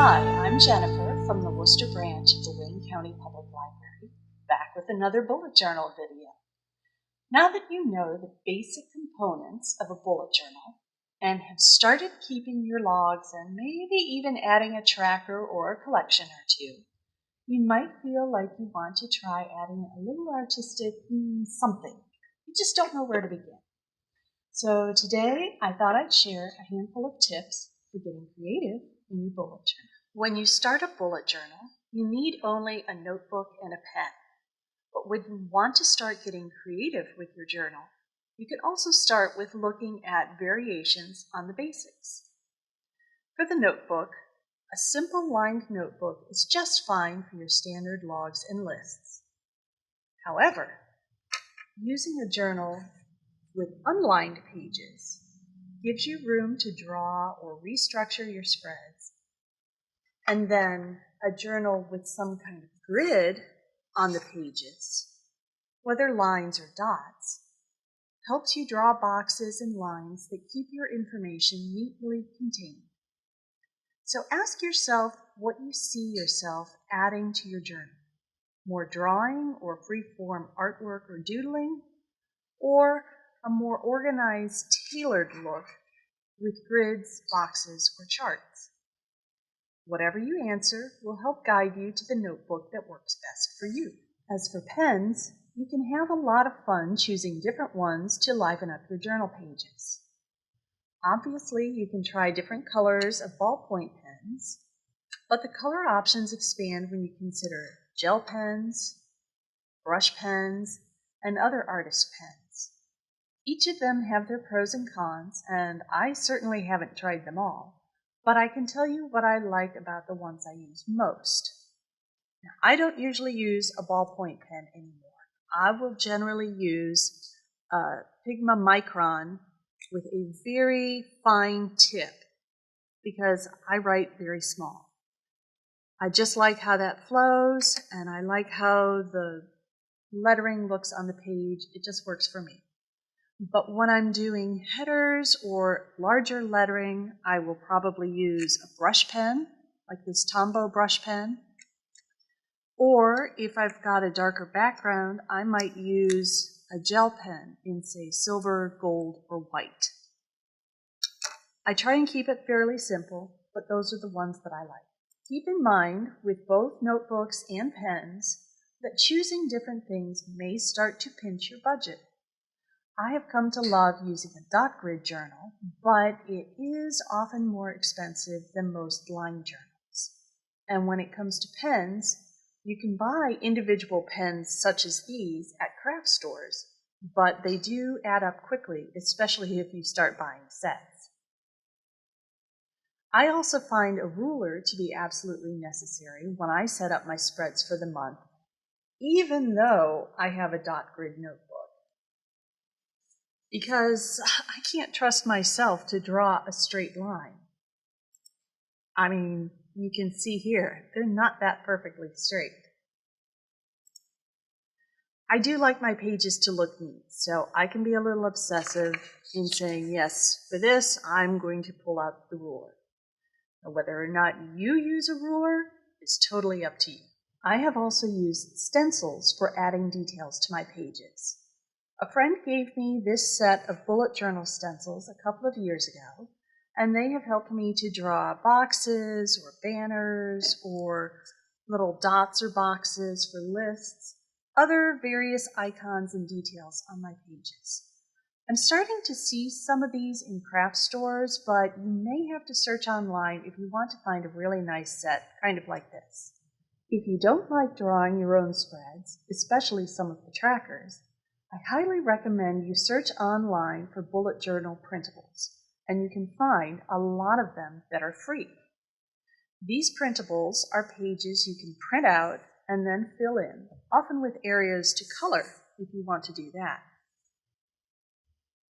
Hi, I'm Jennifer from the Wooster branch of the Wayne County Public Library, back with another bullet journal video. Now that you know the basic components of a bullet journal and have started keeping your logs and maybe even adding a tracker or a collection or two, you might feel like you want to try adding a little artistic something. You just don't know where to begin. So today I thought I'd share a handful of tips for getting creative in your bullet journal. When you start a bullet journal, you need only a notebook and a pen. But when you want to start getting creative with your journal, you can also start with looking at variations on the basics. For the notebook, a simple lined notebook is just fine for your standard logs and lists. However, using a journal with unlined pages gives you room to draw or restructure your spreads. And then a journal with some kind of grid on the pages, whether lines or dots, helps you draw boxes and lines that keep your information neatly contained. So ask yourself what you see yourself adding to your journal. More drawing or free-form artwork or doodling, or a more organized, tailored look with grids, boxes, or charts. Whatever you answer will help guide you to the notebook that works best for you. As for pens, you can have a lot of fun choosing different ones to liven up your journal pages. Obviously, you can try different colors of ballpoint pens, but the color options expand when you consider gel pens, brush pens, and other artist pens. Each of them have their pros and cons, and I certainly haven't tried them all, but I can tell you what I like about the ones I use most. Now, I don't usually use a ballpoint pen anymore. I will generally use a Pigma Micron with a very fine tip because I write very small. I just like how that flows, and I like how the lettering looks on the page. It just works for me. But when I'm doing headers or larger lettering, I will probably use a brush pen, like this Tombow brush pen. Or if I've got a darker background, I might use a gel pen in, say, silver, gold, or white. I try and keep it fairly simple, but those are the ones that I like. Keep in mind, with both notebooks and pens, that choosing different things may start to pinch your budget. I have come to love using a dot grid journal, but it is often more expensive than most line journals. And when it comes to pens, you can buy individual pens such as these at craft stores, but they do add up quickly, especially if you start buying sets. I also find a ruler to be absolutely necessary when I set up my spreads for the month, even though I have a dot grid notebook. Because I can't trust myself to draw a straight line. I mean, you can see here, they're not that perfectly straight. I do like my pages to look neat, so I can be a little obsessive in saying, yes, for this, I'm going to pull out the ruler. Now, whether or not you use a ruler is totally up to you. I have also used stencils for adding details to my pages. A friend gave me this set of bullet journal stencils a couple of years ago, and they have helped me to draw boxes or banners or little dots or boxes for lists, other various icons and details on my pages. I'm starting to see some of these in craft stores, but you may have to search online if you want to find a really nice set, kind of like this. If you don't like drawing your own spreads, especially some of the trackers, I highly recommend you search online for bullet journal printables, and you can find a lot of them that are free. These printables are pages you can print out and then fill in, often with areas to color if you want to do that.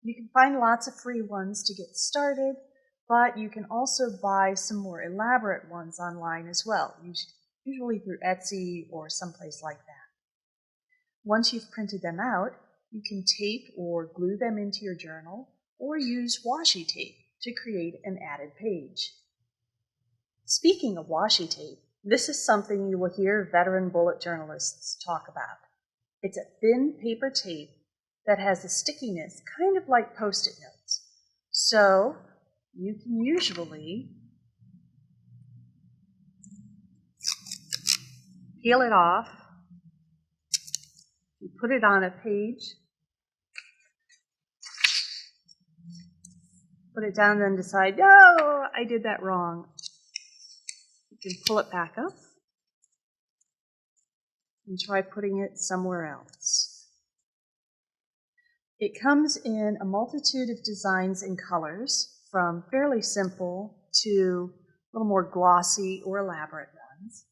You can find lots of free ones to get started, but you can also buy some more elaborate ones online as well, usually through Etsy or someplace like that. Once you've printed them out, you can tape or glue them into your journal or use washi tape to create an added page. Speaking of washi tape, this is something you will hear veteran bullet journalists talk about. It's a thin paper tape that has a stickiness kind of like Post-it notes. So you can usually peel it off, you put it on a page, put it down, then decide, no, I did that wrong. You can pull it back up and try putting it somewhere else. It comes in a multitude of designs and colors, from fairly simple to a little more glossy or elaborate ones.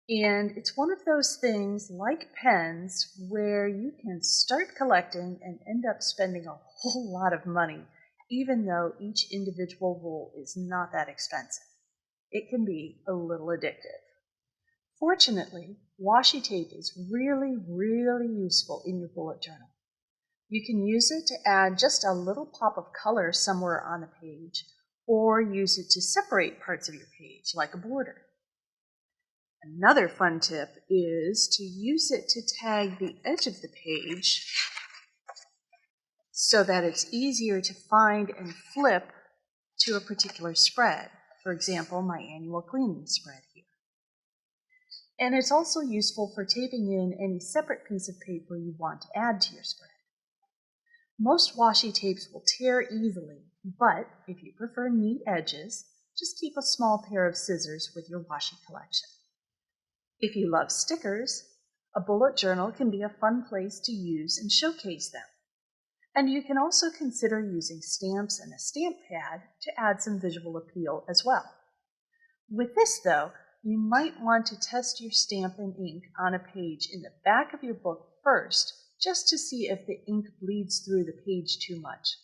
And it's one of those things, like pens, where you can start collecting and end up spending a whole lot of money, even though each individual roll is not that expensive. It can be a little addictive. Fortunately, washi tape is really, really useful in your bullet journal. You can use it to add just a little pop of color somewhere on the page, or use it to separate parts of your page, like a border. Another fun tip is to use it to tag the edge of the page so that it's easier to find and flip to a particular spread. For example, my annual cleaning spread here. And it's also useful for taping in any separate piece of paper you want to add to your spread. Most washi tapes will tear easily, but if you prefer neat edges, just keep a small pair of scissors with your washi collection. If you love stickers, a bullet journal can be a fun place to use and showcase them. And you can also consider using stamps and a stamp pad to add some visual appeal as well. With this, though, you might want to test your stamp and ink on a page in the back of your book first, just to see if the ink bleeds through the page too much.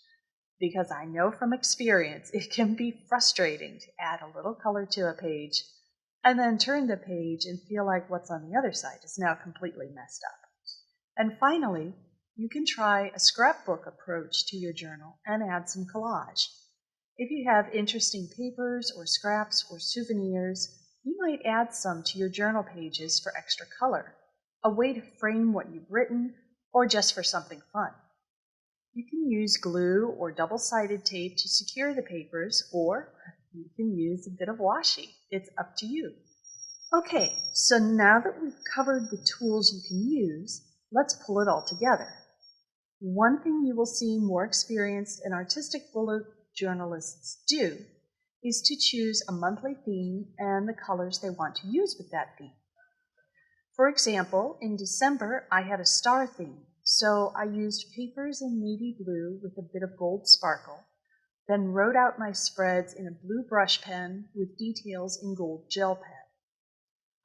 Because I know from experience it can be frustrating to add a little color to a page and then turn the page and feel like what's on the other side is now completely messed up. And finally, you can try a scrapbook approach to your journal and add some collage. If you have interesting papers or scraps or souvenirs, you might add some to your journal pages for extra color, a way to frame what you've written, or just for something fun. You can use glue or double-sided tape to secure the papers, or you can use a bit of washi. It's up to you. Okay, so now that we've covered the tools you can use, let's pull it all together. One thing you will see more experienced and artistic bullet journalists do is to choose a monthly theme and the colors they want to use with that theme. For example, in December, I had a star theme, so I used papers in navy blue with a bit of gold sparkle, then wrote out my spreads in a blue brush pen with details in gold gel pen.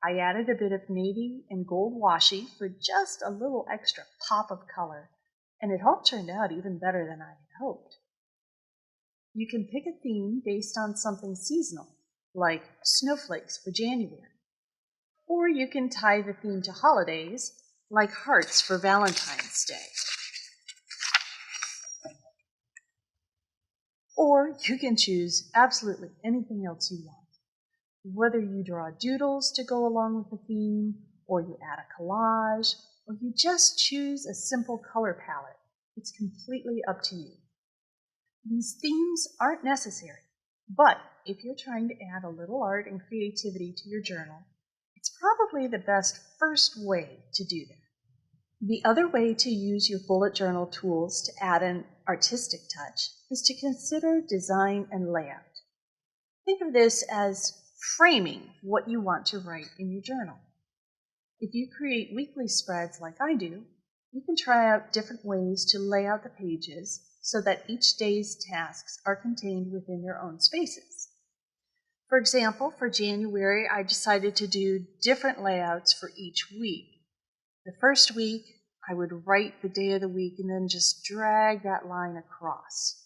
I added a bit of navy and gold washi for just a little extra pop of color, and it all turned out even better than I had hoped. You can pick a theme based on something seasonal, like snowflakes for January. Or you can tie the theme to holidays, like hearts for Valentine's Day. Or you can choose absolutely anything else you want. Whether you draw doodles to go along with the theme, or you add a collage, or you just choose a simple color palette, it's completely up to you. These themes aren't necessary, but if you're trying to add a little art and creativity to your journal, it's probably the best first way to do that. The other way to use your bullet journal tools to add an artistic touch is to consider design and layout. Think of this as framing what you want to write in your journal. If you create weekly spreads like I do, you can try out different ways to lay out the pages so that each day's tasks are contained within their own spaces. For example, for January, I decided to do different layouts for each week. The first week, I would write the day of the week and then just drag that line across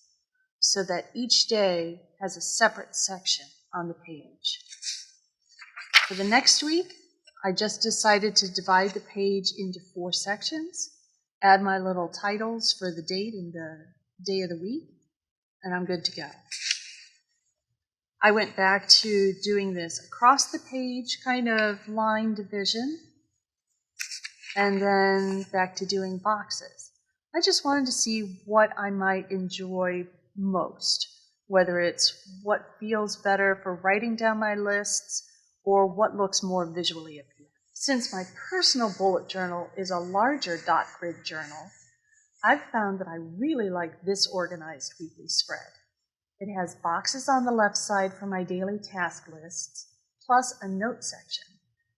so that each day has a separate section on the page. For the next week, I just decided to divide the page into 4 sections, add my little titles for the date and the day of the week, and I'm good to go. I went back to doing this across the page kind of line division, and then back to doing boxes. I just wanted to see what I might enjoy most, whether it's what feels better for writing down my lists or what looks more visually appealing. Since my personal bullet journal is a larger dot grid journal, I've found that I really like this organized weekly spread. It has boxes on the left side for my daily task lists, plus a note section,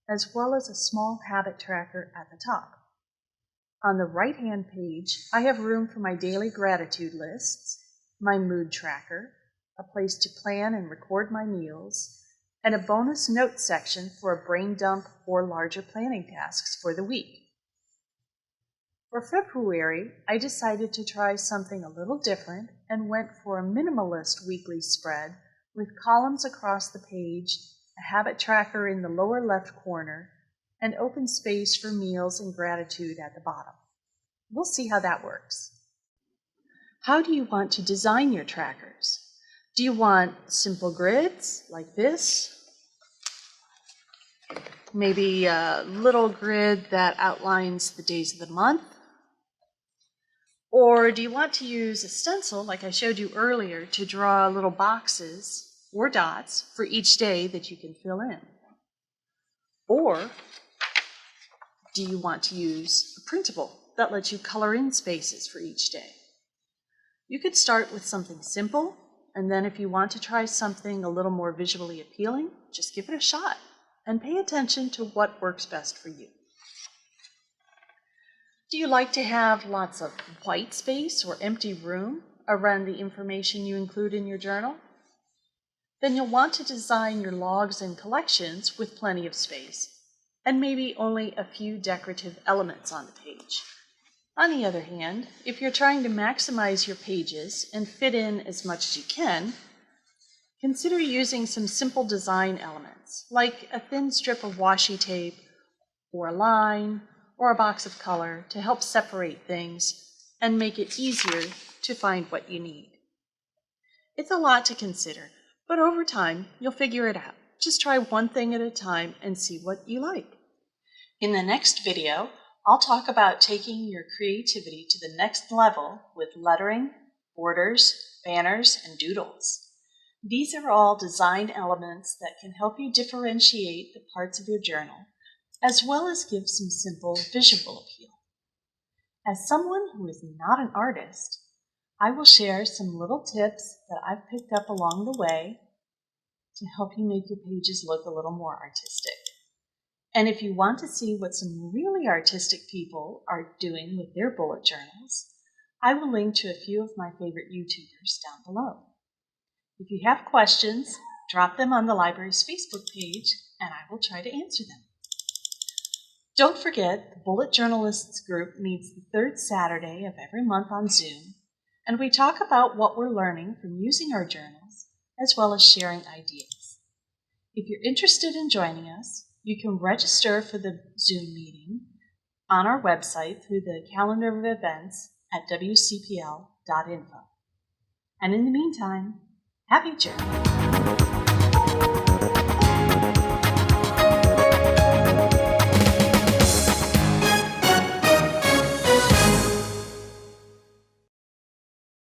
as well as a small habit tracker at the top. On the right-hand page, I have room for my daily gratitude lists, my mood tracker, a place to plan and record my meals, and a bonus note section for a brain dump or larger planning tasks for the week. For February, I decided to try something a little different and went for a minimalist weekly spread with columns across the page, a habit tracker in the lower left corner, and open space for meals and gratitude at the bottom. We'll see how that works. How do you want to design your trackers? Do you want simple grids like this? Maybe a little grid that outlines the days of the month? Or do you want to use a stencil, like I showed you earlier, to draw little boxes or dots for each day that you can fill in? Or do you want to use a printable that lets you color in spaces for each day? You could start with something simple, and then if you want to try something a little more visually appealing, just give it a shot and pay attention to what works best for you. Do you like to have lots of white space or empty room around the information you include in your journal? Then you'll want to design your logs and collections with plenty of space, and maybe only a few decorative elements on the page. On the other hand, if you're trying to maximize your pages and fit in as much as you can, consider using some simple design elements, like a thin strip of washi tape, or a line, or a box of color to help separate things and make it easier to find what you need. It's a lot to consider, but over time, you'll figure it out. Just try one thing at a time and see what you like. In the next video, I'll talk about taking your creativity to the next level with lettering, borders, banners, and doodles. These are all design elements that can help you differentiate the parts of your journal, as well as give some simple visual appeal. As someone who is not an artist, I will share some little tips that I've picked up along the way to help you make your pages look a little more artistic. And if you want to see what some really artistic people are doing with their bullet journals, I will link to a few of my favorite YouTubers down below. If you have questions, drop them on the library's Facebook page, and I will try to answer them. Don't forget, the Bullet Journalists group meets the third Saturday of every month on Zoom, and we talk about what we're learning from using our journals, as well as sharing ideas. If you're interested in joining us, you can register for the Zoom meeting on our website through the calendar of events at wcpl.info. And in the meantime, happy journaling!